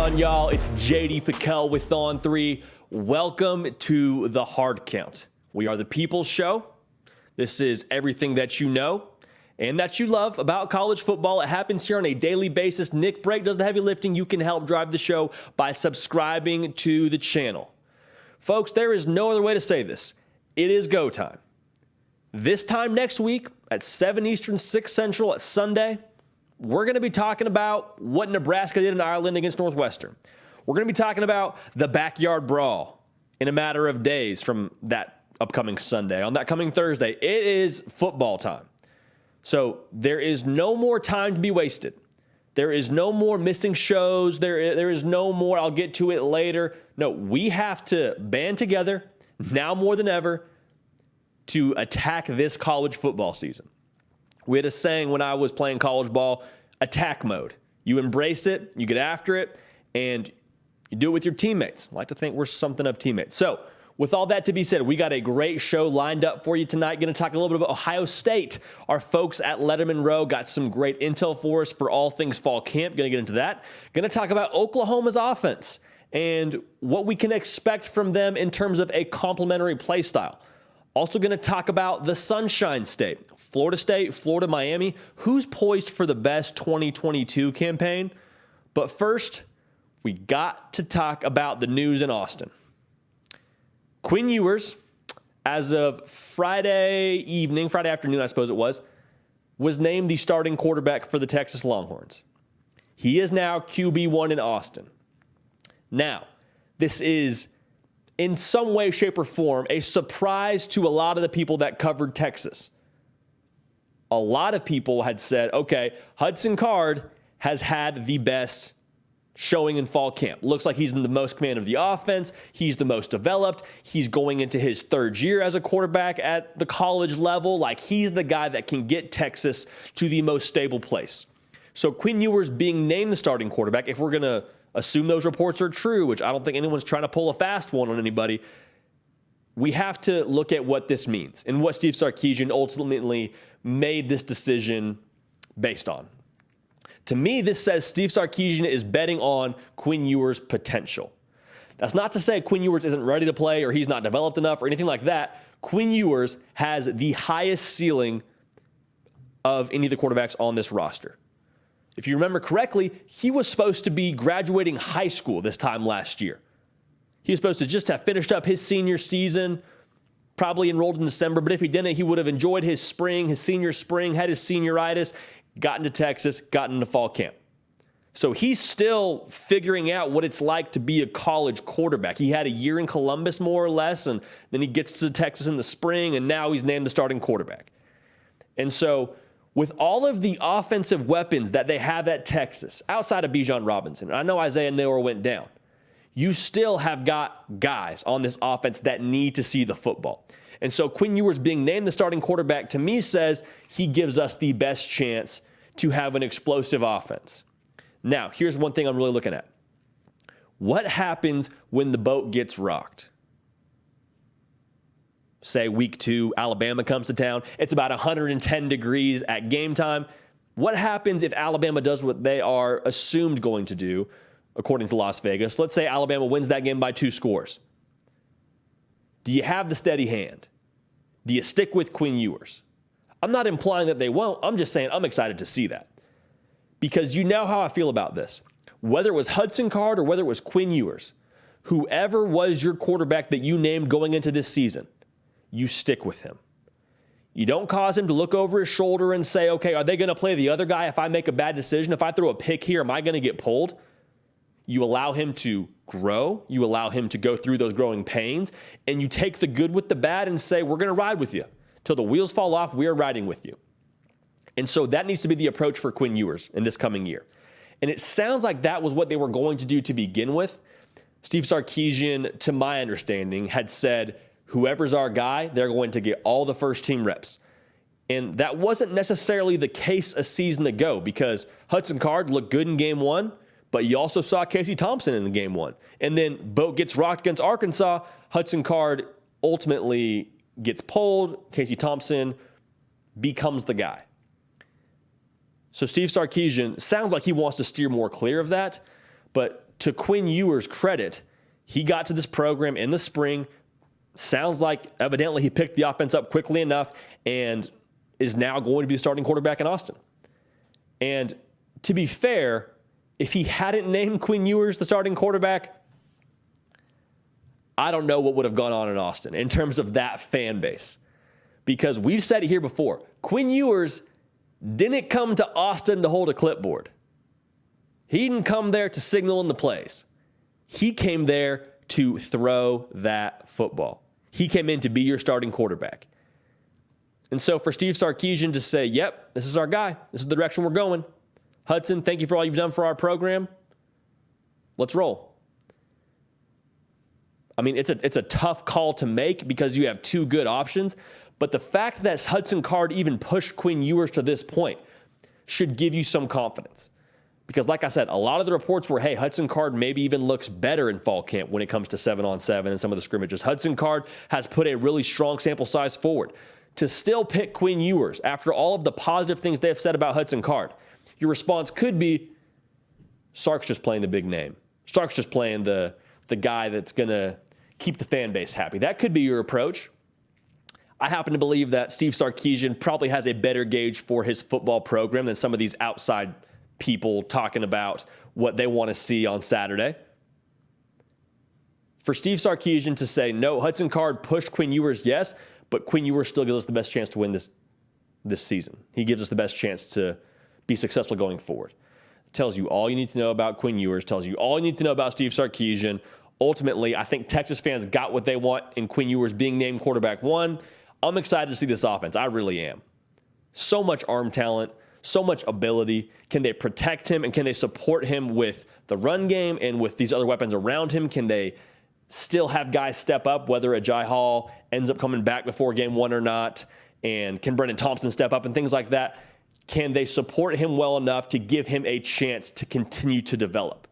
on, y'all? It's JD Pickell with On 3. Welcome to the Hard Count. We are the People's Show. This is everything that you know and that you love about college football. It happens here on a daily basis. Nick Brake does the heavy lifting. You can help drive the show by subscribing to the channel. Folks, there is no other way to say this. It is go time. This time next week at 7 Eastern, 6 Central at Sunday, we're going to be talking about what Nebraska did in Ireland against Northwestern. We're going to be talking about the backyard brawl in a matter of days from that upcoming Sunday. On that coming Thursday, it is football time. So there is no more time to be wasted. There is no more missing shows. There is no more, I'll get to it later. No, we have to band together now more than ever to attack this college football season. We had a saying when I was playing college ball, attack mode. You embrace it, you get after it, and you do it with your teammates. I like to think we're something of teammates. So with all that to be said, we got a great show lined up for you tonight. Going to talk a little bit about Ohio State. Our folks at Letterman Row got some great intel for us for all things fall camp. Going to get into that. Going to talk about Oklahoma's offense and what we can expect from them in terms of a complementary play style. Also going to talk about the Sunshine State, Florida, Miami. Who's poised for the best 2022 campaign? But first, we got to talk about the news in Austin. Quinn Ewers, as of Friday afternoon, I suppose it was named the starting quarterback for the Texas Longhorns. He is now QB1 in Austin. Now, this is in some way, shape, or form, a surprise to a lot of the people that covered Texas. A lot of people had said, okay, Hudson Card has had the best showing in fall camp. Looks like he's in the most command of the offense. He's the most developed. He's going into his third year as a quarterback at the college level. Like, he's the guy that can get Texas to the most stable place. So Quinn Ewers being named the starting quarterback, if we're going to assume those reports are true, which I don't think anyone's trying to pull a fast one on anybody, we have to look at what this means and what Steve Sarkisian ultimately made this decision based on. To me, this says Steve Sarkisian is betting on Quinn Ewers' potential. That's not to say Quinn Ewers isn't ready to play or he's not developed enough or anything like that. Quinn Ewers has the highest ceiling of any of the quarterbacks on this roster. If you remember correctly, he was supposed to be graduating high school this time last year. He was supposed to just have finished up his senior season, probably enrolled in December, but if he didn't, he would have enjoyed his senior spring, had his senioritis, gotten to Texas, gotten into fall camp. So he's still figuring out what it's like to be a college quarterback. He had a year in Columbus, more or less, and then he gets to Texas in the spring, and now he's named the starting quarterback. And so with all of the offensive weapons that they have at Texas, outside of Bijan Robinson, I know Isaiah Neyor went down, you still have got guys on this offense that need to see the football. And so Quinn Ewers being named the starting quarterback to me says he gives us the best chance to have an explosive offense. Now, here's one thing I'm really looking at. What happens when the boat gets rocked? Say week 2, Alabama comes to town. It's about 110 degrees at game time. What happens if Alabama does what they are assumed going to do, according to Las Vegas? Let's say Alabama wins that game by 2 scores. Do you have the steady hand? Do you stick with Quinn Ewers? I'm not implying that they won't. I'm just saying I'm excited to see that. Because you know how I feel about this. Whether it was Hudson Card or whether it was Quinn Ewers, whoever was your quarterback that you named going into this season, you stick with him. You don't cause him to look over his shoulder and say, okay, are they going to play the other guy if I make a bad decision? If I throw a pick here, am I going to get pulled? You allow him to grow. You allow him to go through those growing pains. And you take the good with the bad and say, we're going to ride with you. Till the wheels fall off, we are riding with you. And so that needs to be the approach for Quinn Ewers in this coming year. And it sounds like that was what they were going to do to begin with. Steve Sarkisian, to my understanding, had said, whoever's our guy, they're going to get all the first team reps. And that wasn't necessarily the case a season ago because Hudson Card looked good in game 1, but you also saw Casey Thompson in the game 1. And then boat gets rocked against Arkansas. Hudson Card ultimately gets pulled. Casey Thompson becomes the guy. So Steve Sarkisian sounds like he wants to steer more clear of that, but to Quinn Ewers' credit, he got to this program in the spring. Sounds like evidently he picked the offense up quickly enough and is now going to be the starting quarterback in Austin. And to be fair, if he hadn't named Quinn Ewers the starting quarterback, I don't know what would have gone on in Austin in terms of that fan base. Because we've said it here before, Quinn Ewers didn't come to Austin to hold a clipboard. He didn't come there to signal in the plays. He came there to throw that football. He came in to be your starting quarterback. And so for Steve Sarkisian to say, yep, this is our guy. This is the direction we're going. Hudson, thank you for all you've done for our program. Let's roll. I mean, it's a tough call to make because you have two good options. But the fact that Hudson Card even pushed Quinn Ewers to this point should give you some confidence. Because like I said, a lot of the reports were, hey, Hudson Card maybe even looks better in fall camp when it comes to 7-on-7 and some of the scrimmages. Hudson Card has put a really strong sample size forward. To still pick Quinn Ewers after all of the positive things they have said about Hudson Card, your response could be, Sark's just playing the big name. Sark's just playing the guy that's going to keep the fan base happy. That could be your approach. I happen to believe that Steve Sarkisian probably has a better gauge for his football program than some of these outside people talking about what they want to see on Saturday. For Steve Sarkisian to say, no, Hudson Card pushed Quinn Ewers, yes, but Quinn Ewers still gives us the best chance to win this season. He gives us the best chance to be successful going forward. Tells you all you need to know about Quinn Ewers, tells you all you need to know about Steve Sarkisian. Ultimately, I think Texas fans got what they want in Quinn Ewers being named quarterback one. I'm excited to see this offense. I really am. So much arm talent, so much ability. Can they protect him and can they support him with the run game and with these other weapons around him? Can they still have guys step up, whether Ajay Hall ends up coming back before game one or not? And can Brendan Thompson step up and things like that? Can they support him well enough to give him a chance to continue to develop?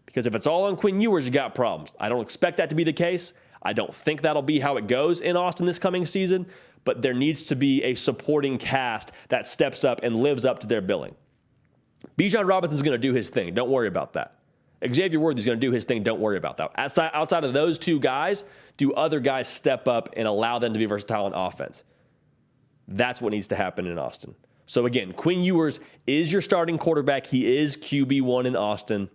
Because if it's all on Quinn Ewers, you got problems. I don't expect that to be the case. I don't think that'll be how it goes in Austin this coming season, but there needs to be a supporting cast that steps up and lives up to their billing. Bijan Robinson's going to do his thing. Don't worry about that. Xavier Worthy's going to do his thing. Don't worry about that. Outside of those two guys, do other guys step up and allow them to be versatile in offense? That's what needs to happen in Austin. So again, Quinn Ewers is your starting quarterback. He is QB1 in Austin.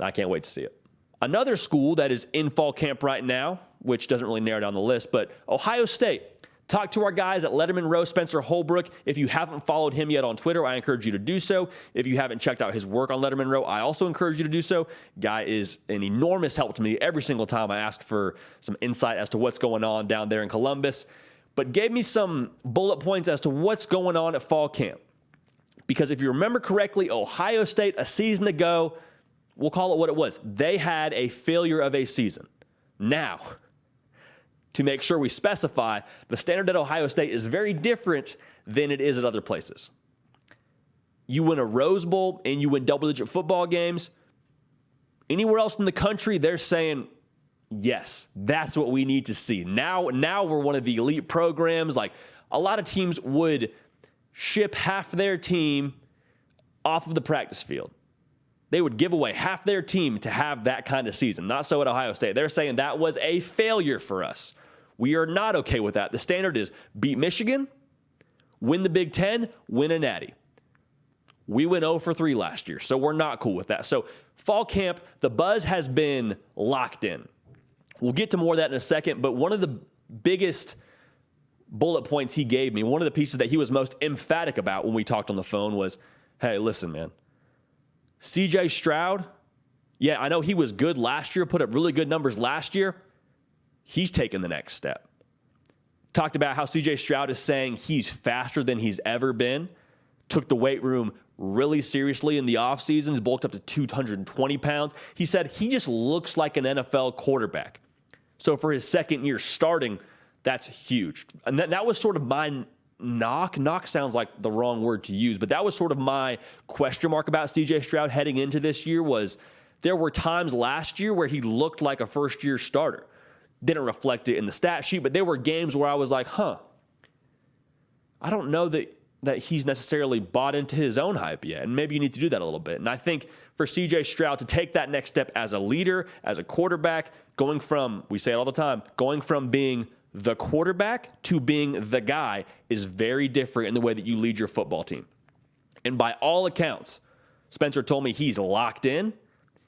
I can't wait to see it. Another school that is in fall camp right now, which doesn't really narrow down the list, but Ohio State. Talk to our guys at Letterman Row, Spencer Holbrook. If you haven't followed him yet on Twitter, I encourage you to do so. If you haven't checked out his work on Letterman Row, I also encourage you to do so. Guy is an enormous help to me every single time I ask for some insight as to what's going on down there in Columbus, but gave me some bullet points as to what's going on at fall camp. Because if you remember correctly, Ohio State a season ago, we'll call it what it was. They had a failure of a season. Now, to make sure we specify, the standard at Ohio State is very different than it is at other places. You win a Rose Bowl and you win double-digit football games. Anywhere else in the country, they're saying, yes, that's what we need to see. Now we're one of the elite programs. Like, a lot of teams would ship half their team off of the practice field. They would give away half their team to have that kind of season. Not so at Ohio State. They're saying that was a failure for us. We are not okay with that. The standard is beat Michigan, win the Big Ten, win a Natty. We went 0 for 3 last year, so we're not cool with that. So fall camp, the buzz has been locked in. We'll get to more of that in a second, but one of the biggest bullet points he gave me, one of the pieces that he was most emphatic about when we talked on the phone was, hey, listen, man, CJ Stroud, yeah, I know he was good last year, put up really good numbers last year. He's taken the next step. Talked about how CJ Stroud is saying he's faster than he's ever been. Took the weight room really seriously in the offseason. He's bulked up to 220 pounds. He said he just looks like an NFL quarterback. So for his second year starting, that's huge. And that was sort of my knock. Knock sounds like the wrong word to use, but that was sort of my question mark about CJ Stroud heading into this year was there were times last year where he looked like a first-year starter. Didn't reflect it in the stat sheet, but there were games where I was like, I don't know that that he's necessarily bought into his own hype yet. And maybe you need to do that a little bit. And I think for CJ Stroud to take that next step as a leader, as a quarterback, going from, we say it all the time, going from being the quarterback to being the guy is very different in the way that you lead your football team. And by all accounts, Spencer told me he's locked in.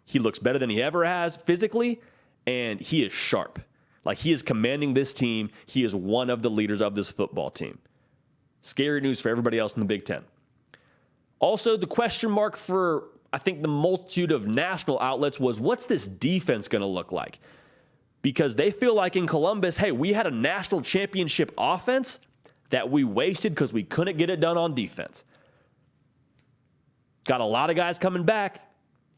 He looks better than he ever has physically, and he is sharp. Like, he is commanding this team. He is one of the leaders of this football team. Scary news for everybody else in the Big Ten. Also, the question mark for, I think, the multitude of national outlets was, what's this defense going to look like? Because they feel like in Columbus, hey, we had a national championship offense that we wasted because we couldn't get it done on defense. Got a lot of guys coming back.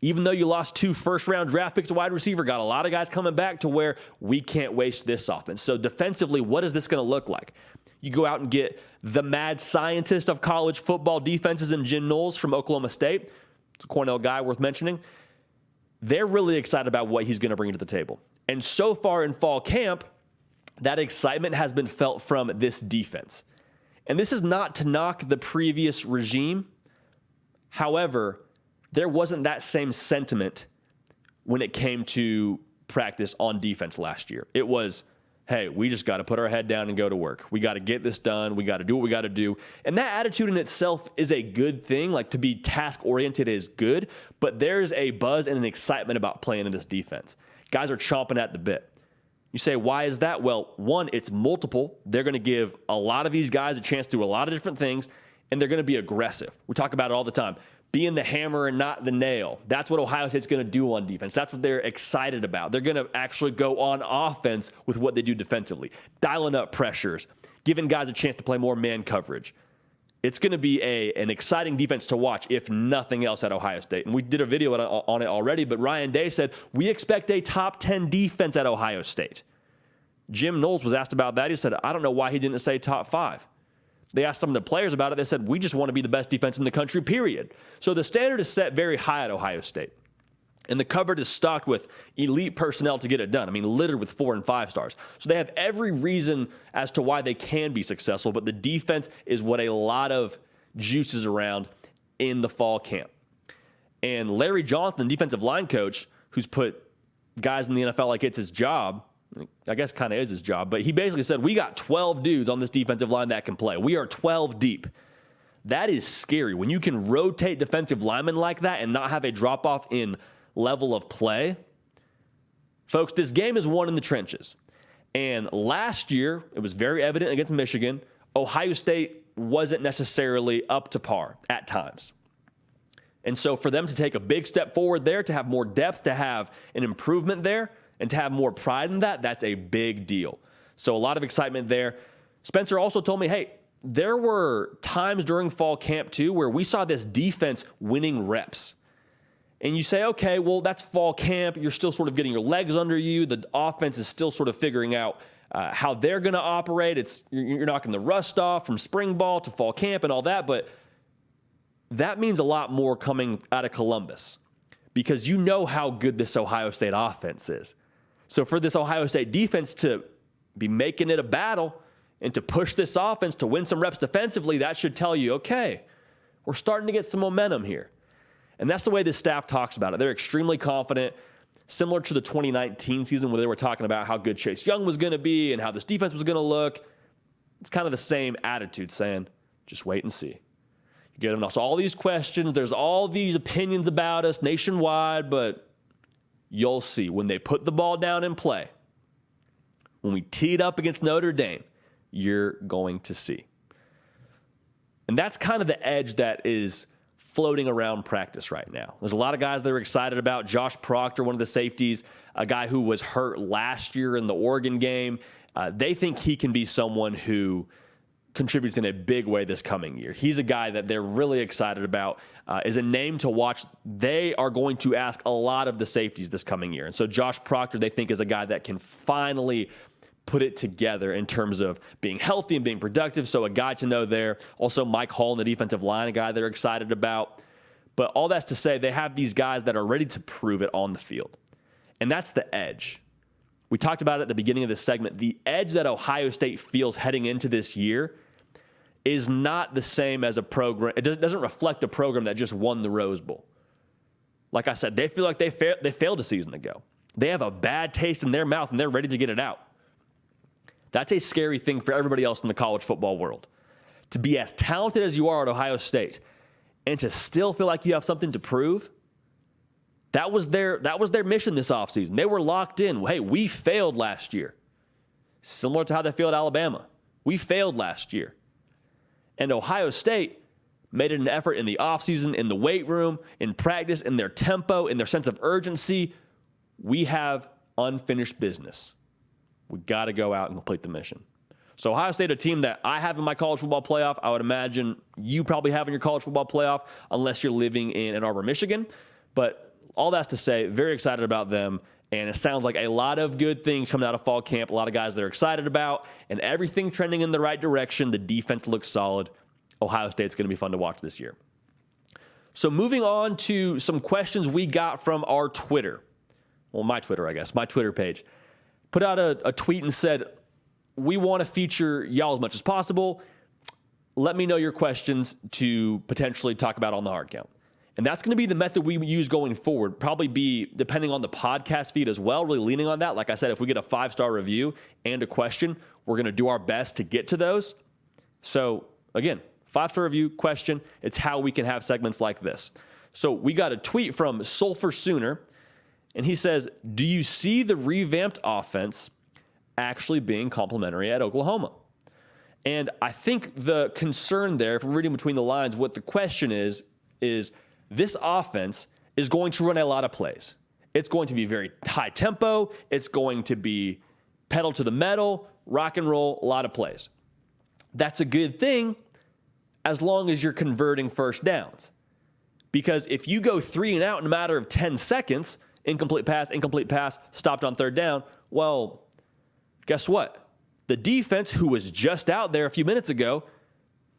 Even though you lost 2 first-round draft picks to wide receiver, got a lot of guys coming back to where we can't waste this offense. So defensively, what is this going to look like? You go out and get the mad scientist of college football defenses in Jim Knowles from Oklahoma State. It's a Cornell guy worth mentioning. They're really excited about what he's going to bring to the table. And so far in fall camp, that excitement has been felt from this defense. And this is not to knock the previous regime. However, there wasn't that same sentiment when it came to practice on defense last year. It was, hey, we just got to put our head down and go to work. We got to get this done. We got to do what we got to do. And that attitude in itself is a good thing. Like, to be task-oriented is good, but there's a buzz and an excitement about playing in this defense. Guys are chomping at the bit. You say, why is that? Well, one, it's multiple. They're going to give a lot of these guys a chance to do a lot of different things, and they're going to be aggressive. We talk about it all the time. Being the hammer and not the nail. That's what Ohio State's going to do on defense. That's what they're excited about. They're going to actually go on offense with what they do defensively. Dialing up pressures, giving guys a chance to play more man coverage. It's going to be an exciting defense to watch, if nothing else, at Ohio State. And we did a video on it already, but Ryan Day said, we expect a top 10 defense at Ohio State. Jim Knowles was asked about that. He said, I don't know why he didn't say top 5. They asked some of the players about it. They said, we just want to be the best defense in the country, period. So the standard is set very high at Ohio State. And the cupboard is stocked with elite personnel to get it done. I mean, littered with 4 and 5 stars. So they have every reason as to why they can be successful, but the defense is what a lot of juice is around in the fall camp. And Larry Johnson, the defensive line coach, who's put guys in the NFL like it's his job, I guess kind of is his job, but he basically said, we got 12 dudes on this defensive line that can play. We are 12 deep. That is scary. When you can rotate defensive linemen like that and not have a drop-off in level of play. Folks, this game is won in the trenches. And last year, it was very evident against Michigan, Ohio State wasn't necessarily up to par at times. And so for them to take a big step forward there, to have more depth, to have an improvement there, and to have more pride in that, that's a big deal. So a lot of excitement there. Spencer also told me, hey, there were times during fall camp too where we saw this defense winning reps. And you say, okay, well, that's fall camp. You're still sort of getting your legs under you. The offense is still sort of figuring out how they're going to operate. You're knocking the rust off from spring ball to fall camp and all that. But that means a lot more coming out of Columbus because you know how good this Ohio State offense is. So for this Ohio State defense to be making it a battle and to push this offense to win some reps defensively, that should tell you, okay, we're starting to get some momentum here. And that's the way this staff talks about it. They're extremely confident, similar to the 2019 season where they were talking about how good Chase Young was going to be and how this defense was going to look. It's kind of the same attitude, saying, just wait and see. You get them all these questions. There's all these opinions about us nationwide, but you'll see when they put the ball down and play. When we tee it up against Notre Dame, you're going to see. And that's kind of the edge that is floating around practice right now. There's a lot of guys that are excited about. Josh Proctor, one of the safeties, a guy who was hurt last year in the Oregon game. They think he can be someone who contributes in a big way this coming year. He's a guy that they're really excited about, is a name to watch. They are going to ask a lot of the safeties this coming year. And so Josh Proctor, they think, is a guy that can finally put it together in terms of being healthy and being productive. So a guy to know there. Also Mike Hall in the defensive line, a guy they're excited about. But all that's to say they have these guys that are ready to prove it on the field. And that's the edge. We talked about it at the beginning of this segment. The edge that Ohio State feels heading into this year is not the same as a program. It doesn't reflect a program that just won the Rose Bowl. Like I said, they feel like they failed a season ago. They have a bad taste in their mouth, and they're ready to get it out. That's a scary thing for everybody else in the college football world. To be as talented as you are at Ohio State and to still feel like you have something to prove, that was their mission this offseason. They were locked in. Hey, we failed last year. Similar to how they failed Alabama. We failed last year. And Ohio State made an effort in the offseason, in the weight room, in practice, in their tempo, in their sense of urgency. We have unfinished business. We got to go out and complete the mission. So Ohio State, a team that I have in my college football playoff, I would imagine you probably have in your college football playoff unless you're living in Ann Arbor, Michigan. But all that's to say, very excited about them. And it sounds like a lot of good things coming out of fall camp, a lot of guys they're excited about, and everything trending in the right direction. The defense looks solid. Ohio State's going to be fun to watch this year. So moving on to some questions we got from our Twitter. Well, my Twitter, I guess, my Twitter page. Put out a tweet and said, we want to feature y'all as much as possible. Let me know your questions to potentially talk about on the hard count. And that's going to be the method we use going forward. Probably be, depending on the podcast feed as well, really leaning on that. Like I said, if we get a 5-star review and a question, we're going to do our best to get to those. So again, 5-star review, question. It's how we can have segments like this. So we got a tweet from Sulphur Sooner, and he says, do you see the revamped offense actually being complementary at Oklahoma? And I think the concern there, if I'm reading between the lines, what the question is this offense is going to run a lot of plays. It's going to be very high tempo. It's going to be pedal to the metal, rock and roll, a lot of plays. That's a good thing as long as you're converting first downs. Because if you go 3 and out in a matter of 10 seconds, incomplete pass, stopped on third down, well, guess what? The defense, who was just out there a few minutes ago,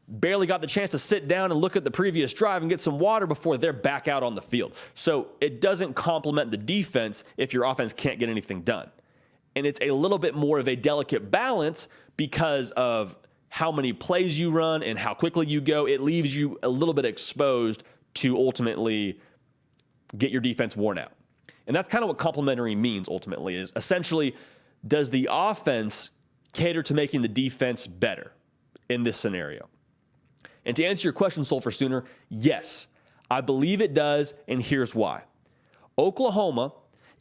barely got the chance to sit down and look at the previous drive and get some water before they're back out on the field. So it doesn't complement the defense if your offense can't get anything done. And it's a little bit more of a delicate balance because of how many plays you run and how quickly you go. It leaves you a little bit exposed to ultimately get your defense worn out. And that's kind of what complementary means ultimately, is essentially, does the offense cater to making the defense better in this scenario? And to answer your question, Sulphur Sooner, yes, I believe it does, and here's why. Oklahoma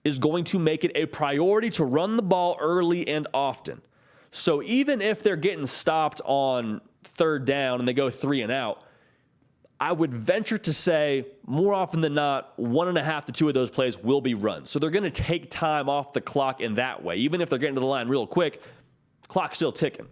is going to make it a priority to run the ball early and often. So even if they're getting stopped on third down and they go 3 and out, I would venture to say more often than not, 1.5 to 2 of those plays will be run. So they're going to take time off the clock in that way. Even if they're getting to the line real quick, the clock's still ticking.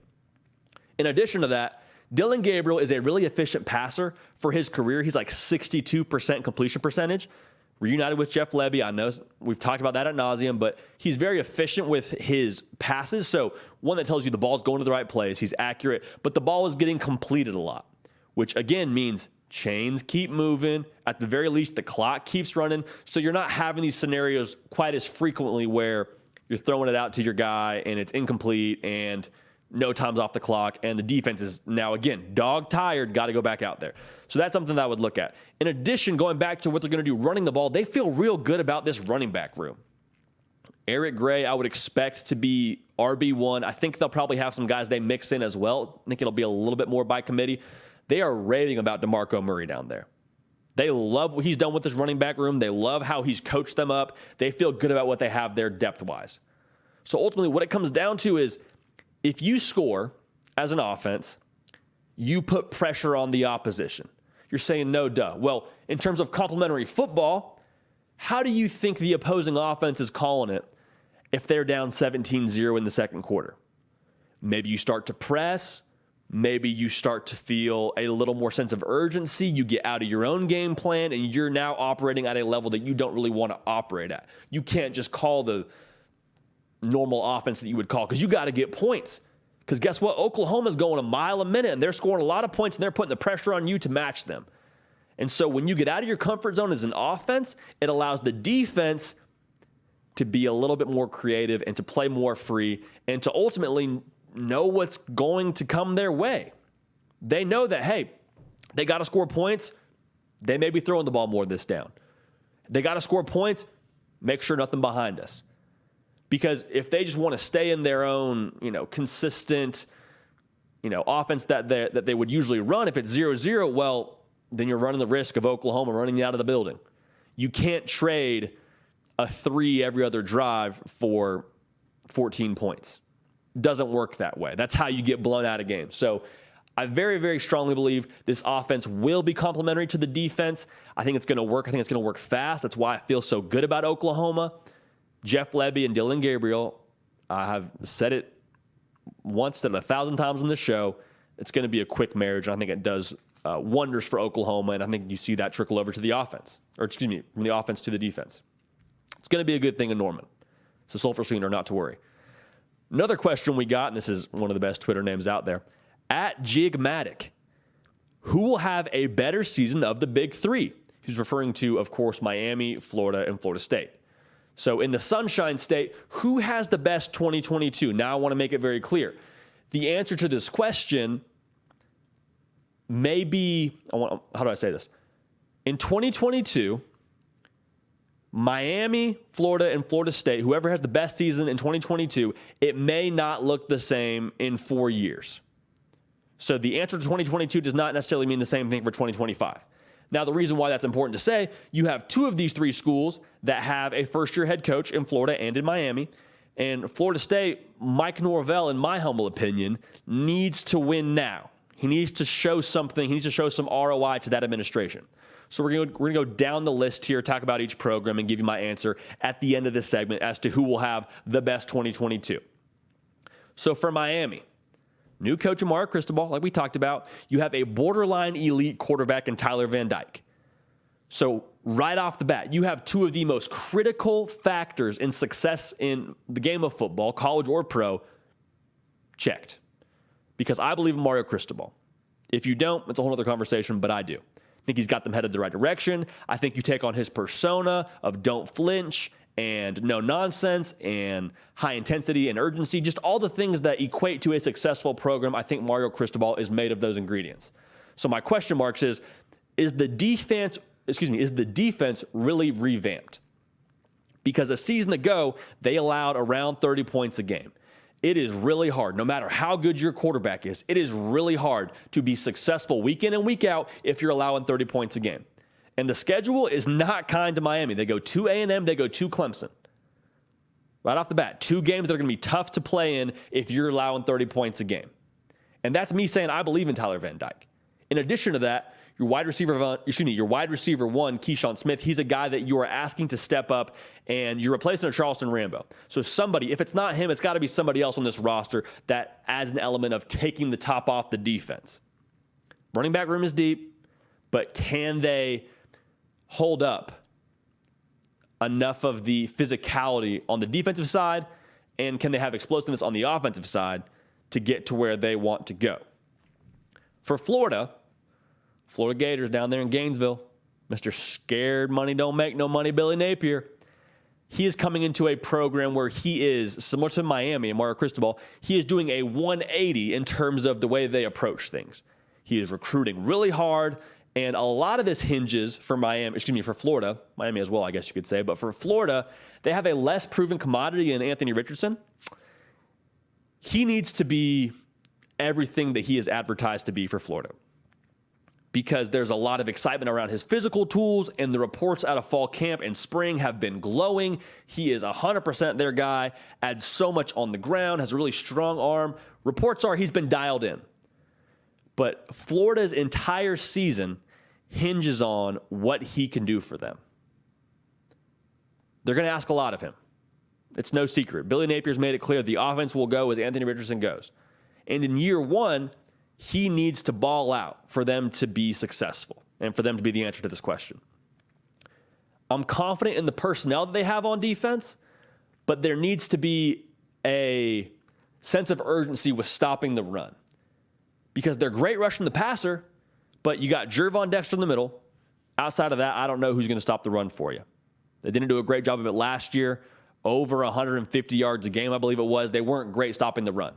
In addition to that, Dylan Gabriel is a really efficient passer for his career. He's like 62% completion percentage. Reunited with Jeff Lebby. I know we've talked about that ad nauseum, but he's very efficient with his passes. So one that tells you the ball's going to the right place. He's accurate, but the ball is getting completed a lot, which again means chains keep moving. At the very least, the clock keeps running. So you're not having these scenarios quite as frequently where you're throwing it out to your guy and it's incomplete and no time's off the clock, and the defense is now, again, dog tired, got to go back out there. So that's something that I would look at. In addition, going back to what they're going to do running the ball, they feel real good about this running back room. Eric Gray, I would expect to be RB1. I think they'll probably have some guys they mix in as well. I think it'll be a little bit more by committee. They are raving about DeMarco Murray down there. They love what he's done with this running back room. They love how he's coached them up. They feel good about what they have there depth-wise. So ultimately, what it comes down to is, if you score as an offense, you put pressure on the opposition. You're saying no, duh. Well, in terms of complementary football, how do you think the opposing offense is calling it if they're down 17-0 in the second quarter? Maybe you start to press. Maybe you start to feel a little more sense of urgency. You get out of your own game plan, and you're now operating at a level that you don't really want to operate at. You can't just call the normal offense that you would call, because you got to get points. Because guess what? Oklahoma's going a mile a minute, and they're scoring a lot of points, and they're putting the pressure on you to match them. And so when you get out of your comfort zone as an offense, it allows the defense to be a little bit more creative and to play more free and to ultimately know what's going to come their way. They know that, hey, they got to score points. They may be throwing the ball more this down. They got to score points. Make sure nothing behind us. Because if they just want to stay in their own, consistent, offense that they would usually run, if it's 0-0, well, then you're running the risk of Oklahoma running you out of the building. You can't trade a 3 every other drive for 14 points. Doesn't work that way. That's how you get blown out of games. So I very, very strongly believe this offense will be complementary to the defense. I think it's going to work. I think it's going to work fast. That's why I feel so good about Oklahoma. Jeff Lebby and Dylan Gabriel, I have said it once, said it 1,000 times on this show. It's going to be a quick marriage. I think it does wonders for Oklahoma, and I think you see that trickle over to the offense. From the offense to the defense. It's going to be a good thing in Norman. So sulfur sweetener, not to worry. Another question we got, and this is one of the best Twitter names out there, @Jigmatic. Who will have a better season of the big three? He's referring to, of course, Miami, Florida, and Florida State. So in the Sunshine State, who has the best 2022? Now I want to make it very clear. The answer to this question may be, how do I say this? In 2022, Miami, Florida, and Florida State, whoever has the best season in 2022, it may not look the same in 4 years. So the answer to 2022 does not necessarily mean the same thing for 2025. Now, the reason why that's important to say, you have 2 of these 3 schools that have a first-year head coach in Florida and in Miami. And Florida State, Mike Norvell, in my humble opinion, needs to win now. He needs to show something. He needs to show some ROI to that administration. So we're going to go down the list here, talk about each program, and give you my answer at the end of this segment as to who will have the best 2022. So for Miami, new coach Amara Cristobal, like we talked about, you have a borderline elite quarterback in Tyler Van Dyke. So right off the bat, you have 2 of the most critical factors in success in the game of football, college or pro, checked. Because I believe in Mario Cristobal. If you don't, it's a whole other conversation, but I do. I think he's got them headed the right direction. I think you take on his persona of don't flinch and no nonsense and high intensity and urgency, just all the things that equate to a successful program. I think Mario Cristobal is made of those ingredients. So my question marks is the defense really revamped? Because a season ago, they allowed around 30 points a game. It is really hard, no matter how good your quarterback is, it is really hard to be successful week in and week out if you're allowing 30 points a game. And the schedule is not kind to Miami. They go to A&M, they go to Clemson. Right off the bat, 2 games that are going to be tough to play in if you're allowing 30 points a game. And that's me saying I believe in Tyler Van Dyke. In addition to that, your wide receiver one, Keyshawn Smith, he's a guy that you are asking to step up, and you're replacing a Charleston Rambo. So somebody, if it's not him, it's got to be somebody else on this roster that adds an element of taking the top off the defense. Running back room is deep, but can they hold up enough of the physicality on the defensive side, and can they have explosiveness on the offensive side to get to where they want to go? For Florida Gators down there in Gainesville, Mr. Scared Money Don't Make No Money, Billy Napier. He is coming into a program where he is, similar to Miami and Mario Cristobal, he is doing a 180 in terms of the way they approach things. He is recruiting really hard, and a lot of this hinges for Florida, Miami as well, I guess you could say, but for Florida, they have a less proven commodity in Anthony Richardson. He needs to be everything that he is advertised to be for Florida, because there's a lot of excitement around his physical tools, and the reports out of fall camp and spring have been glowing. He is 100% their guy, adds so much on the ground, has a really strong arm. Reports are he's been dialed in. But Florida's entire season hinges on what he can do for them. They're going to ask a lot of him. It's no secret. Billy Napier's made it clear the offense will go as Anthony Richardson goes. And in year 1, he needs to ball out for them to be successful and for them to be the answer to this question. I'm confident in the personnel that they have on defense, but there needs to be a sense of urgency with stopping the run, because they're great rushing the passer, but you got Jervon Dexter in the middle. Outside of that, I don't know who's going to stop the run for you. They didn't do a great job of it last year. Over 150 yards a game, I believe it was. They weren't great stopping the run.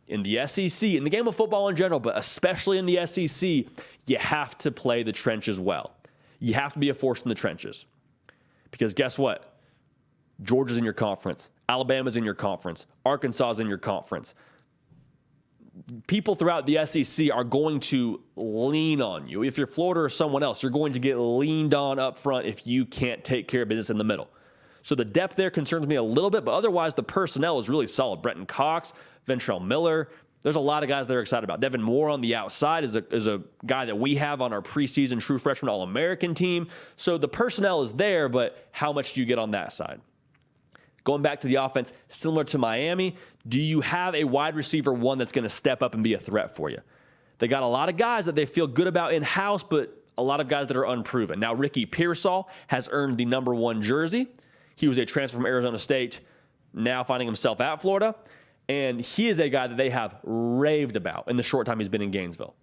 in the SEC, in the game of football in general, but especially in the SEC, you have to play the trenches well. You have to be a force in the trenches. Because guess what? Georgia's in your conference. Alabama's in your conference. Arkansas's in your conference. People throughout the SEC are going to lean on you. If you're Florida or someone else, you're going to get leaned on up front if you can't take care of business in the middle. So the depth there concerns me a little bit, but otherwise the personnel is really solid. Brenton Cox, Ventrell Miller. There's a lot of guys they're excited about. Devin Moore on the outside is a guy that we have on our preseason true freshman All-American team. So the personnel is there, but how much do you get on that side? Going back to the offense, similar to Miami, do you have a wide receiver one that's going to step up and be a threat for you? They got a lot of guys that they feel good about in-house, but a lot of guys that are unproven. Now, Ricky Pearsall has earned the number 1 jersey. He was a transfer from Arizona State, now finding himself at Florida. And he is a guy that they have raved about in the short time he's been in Gainesville.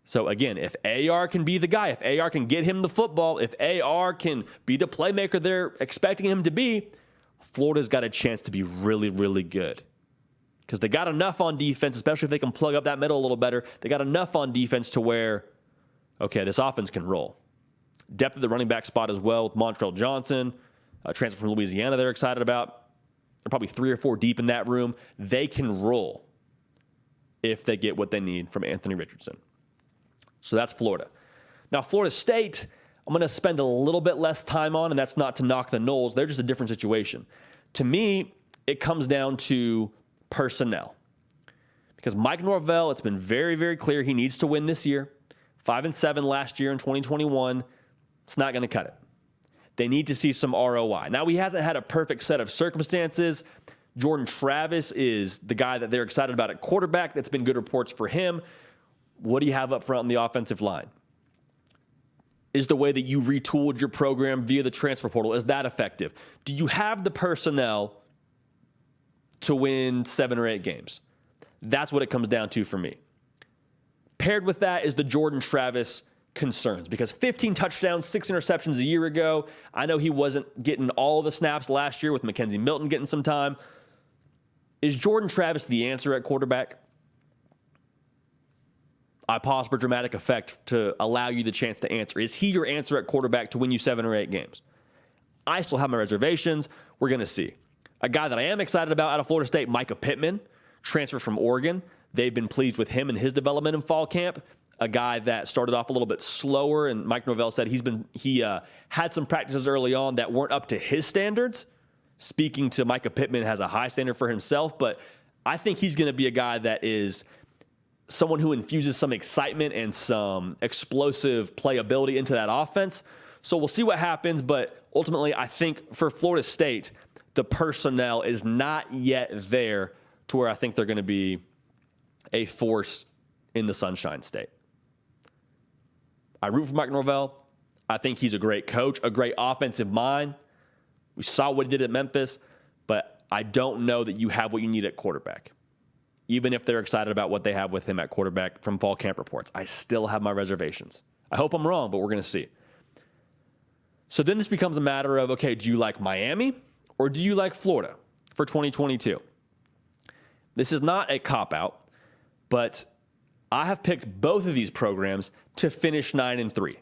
So again, if AR can be the guy, if AR can get him the football, if AR can be the playmaker they're expecting him to be, Florida's got a chance to be really, really good. Because they got enough on defense, especially if they can plug up that middle a little better. They got enough on defense to where, okay, this offense can roll. Depth at the running back spot as well with Montrell Johnson, a transfer from Louisiana they're excited about. They're probably 3 or 4 deep in that room. They can roll if they get what they need from Anthony Richardson. So that's Florida. Now, Florida State, I'm going to spend a little bit less time on, and that's not to knock the Noles. They're just a different situation. To me, it comes down to personnel. Because Mike Norvell, it's been very, very clear he needs to win this year. 5-7 last year in 2021. It's not going to cut it. They need to see some ROI. Now, he hasn't had a perfect set of circumstances. Jordan Travis is the guy that they're excited about at quarterback. That's been good reports for him. What do you have up front on the offensive line? Is the way that you retooled your program via the transfer portal, is that effective? Do you have the personnel to win 7 or 8 games? That's what it comes down to for me. Paired with that is the Jordan Travis concerns, because 15 touchdowns, 6 interceptions a year ago. I know he wasn't getting all the snaps last year with Mackenzie Milton getting some time. Is Jordan Travis the answer at quarterback? I pause for dramatic effect to allow you the chance to answer. Is he your answer at quarterback to win you 7 or 8 games? I still have my reservations. We're going to see. A guy that I am excited about out of Florida State, Micah Pittman, transfer from Oregon. They've been pleased with him and his development in fall camp. A guy that started off a little bit slower, and Mike Norvell said he had some practices early on that weren't up to his standards. Speaking to Micah Pittman, has a high standard for himself, but I think he's going to be a guy that is someone who infuses some excitement and some explosive playability into that offense. So we'll see what happens, but ultimately I think for Florida State, the personnel is not yet there to where I think they're going to be a force in the Sunshine State. I root for Mike Norvell. I think he's a great coach, a great offensive mind. We saw what he did at Memphis, but I don't know that you have what you need at quarterback. Even if they're excited about what they have with him at quarterback from fall camp reports, I still have my reservations. I hope I'm wrong, but we're going to see. So then this becomes a matter of, okay, do you like Miami or do you like Florida for 2022? This is not a cop-out, but I have picked both of these programs to finish 9-3.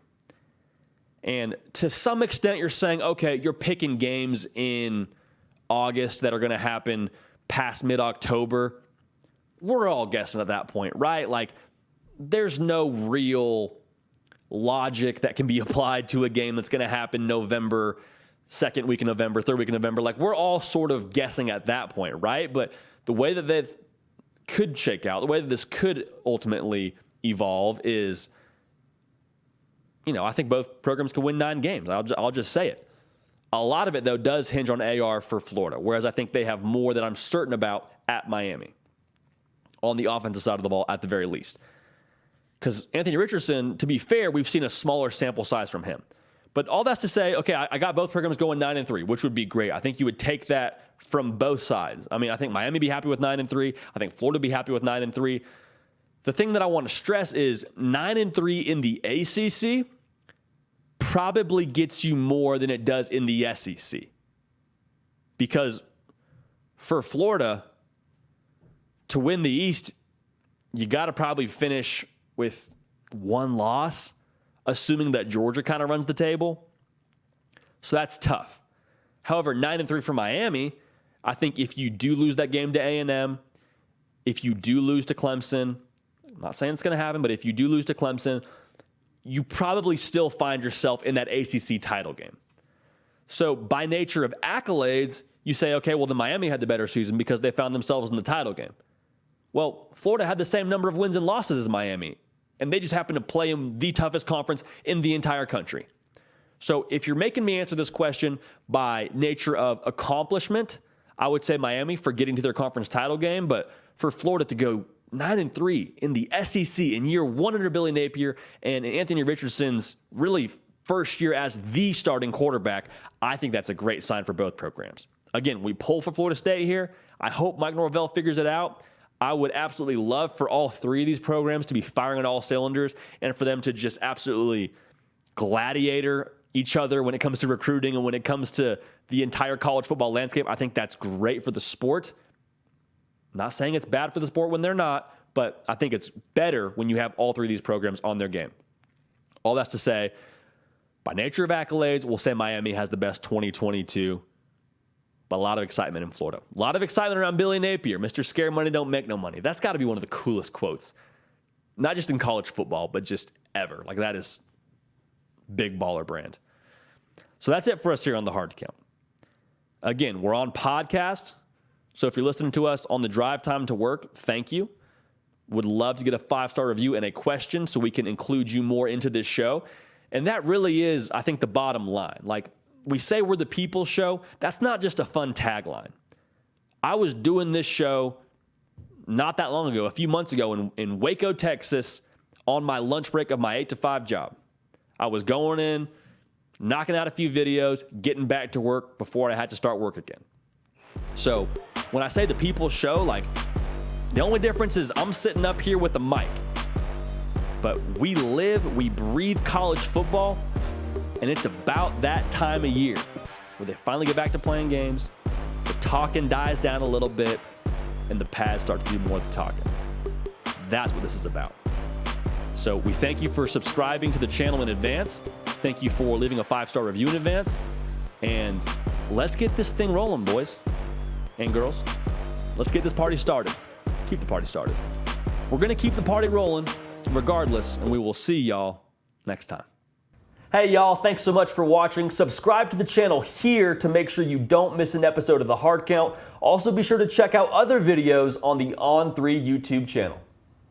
And to some extent, you're saying, okay, you're picking games in August that are going to happen past mid-October. We're all guessing at that point, right? Like, there's no real logic that can be applied to a game that's going to happen November, second week of November, third week of November. Like, we're all sort of guessing at that point, right? But the way that this could shake out, the way that this could ultimately evolve is, I think both programs could win 9 games. I'll just say it. A lot of it, though, does hinge on AR for Florida, whereas I think they have more that I'm certain about at Miami on the offensive side of the ball at the very least. Because Anthony Richardson, to be fair, we've seen a smaller sample size from him. But all that's to say, okay, I got both programs going 9-3, which would be great. I think you would take that from both sides. I mean, I think Miami would be happy with 9-3. I think Florida would be happy with 9-3. The thing that I want to stress is 9-3 in the ACC probably gets you more than it does in the SEC. Because for Florida, to win the East, you got to probably finish with one loss, assuming that Georgia kind of runs the table. So that's tough. However, 9-3 for Miami, I think if you do lose that game to A&M, if you do lose to Clemson, I'm not saying it's going to happen, but if you do lose to Clemson, you probably still find yourself in that ACC title game. So by nature of accolades, you say, okay, well, the Miami had the better season because they found themselves in the title game. Well, Florida had the same number of wins and losses as Miami, and they just happened to play in the toughest conference in the entire country. So if you're making me answer this question by nature of accomplishment, I would say Miami for getting to their conference title game, but for Florida to go 9-3 in the SEC in year one under Billy Napier and Anthony Richardson's really first year as the starting quarterback, I think that's a great sign for both programs. Again, we pull for Florida State here. I hope Mike Norvell figures it out. I would absolutely love for all three of these programs to be firing on all cylinders and for them to just absolutely gladiator each other when it comes to recruiting and when it comes to the entire college football landscape. I think that's great for the sport. Not saying it's bad for the sport when they're not, but I think it's better when you have all three of these programs on their game. All that's to say, by nature of accolades, we'll say Miami has the best 2022, but a lot of excitement in Florida. A lot of excitement around Billy Napier. Mr. Scare Money Don't Make No Money. That's got to be one of the coolest quotes, not just in college football, but just ever. Like, that is big baller brand. So that's it for us here on the Hard Count. Again, we're on podcast. So if you're listening to us on the drive time to work, thank you. Would love to get a 5-star review and a question so we can include you more into this show. And that really is, I think, the bottom line. Like, we say we're the people's show. That's not just a fun tagline. I was doing this show not that long ago, a few months ago in Waco, Texas, on my lunch break of my 8 to 5 job. I was going in, knocking out a few videos, getting back to work before I had to start work again. So when I say the people's show, like, the only difference is I'm sitting up here with a mic. But we live, we breathe college football, and it's about that time of year where they finally get back to playing games, the talking dies down a little bit, and the pads start to do more of the talking. That's what this is about. So we thank you for subscribing to the channel in advance. Thank you for leaving a 5-star review in advance. And let's get this thing rolling, boys and girls. Let's get this party started. Keep the party started. We're going to keep the party rolling regardless, and we will see y'all next time. Hey y'all, thanks so much for watching. Subscribe to the channel here to make sure you don't miss an episode of The Hard Count. Also be sure to check out other videos on the On3 YouTube channel.